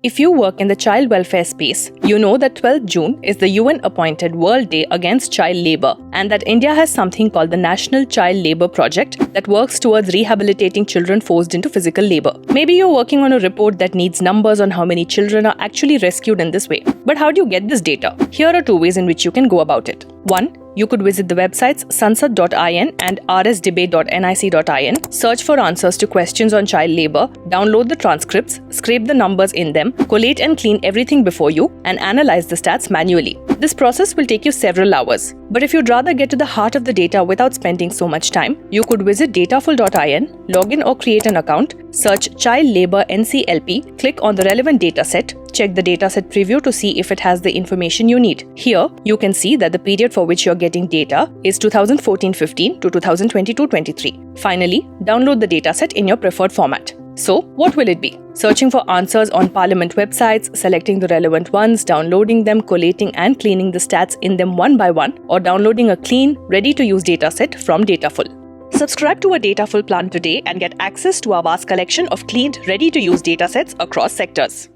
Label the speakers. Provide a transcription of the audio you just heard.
Speaker 1: If you work in the child welfare space, you know that 12th June is the UN-appointed World Day Against Child Labour and that India has something called the National Child Labour Project that works towards rehabilitating children forced into physical labour. Maybe you're working on a report that needs numbers on how many children are actually rescued in this way. But how do you get this data? Here are two ways in which you can go about it. 1. You could visit the websites sansad.in and rsdebate.nic.in, search for answers to questions on child labour, download the transcripts, scrape the numbers in them, collate and clean everything before you, and analyze the stats manually. This process will take you several hours. But if you'd rather get to the heart of the data without spending so much time, you could visit dataful.in, log in or create an account, search Child Labour NCLP, click on the relevant dataset, check the dataset preview to see if it has the information you need. Here, you can see that the period for which you're getting data is 2014-15 to 2022-23. Finally, download the dataset in your preferred format. So, what will it be? Searching for answers on Parliament websites, selecting the relevant ones, downloading them, collating and cleaning the stats in them one by one, or downloading a clean, ready-to-use dataset from Dataful. Subscribe to a Dataful plan today and get access to our vast collection of cleaned, ready-to-use datasets across sectors.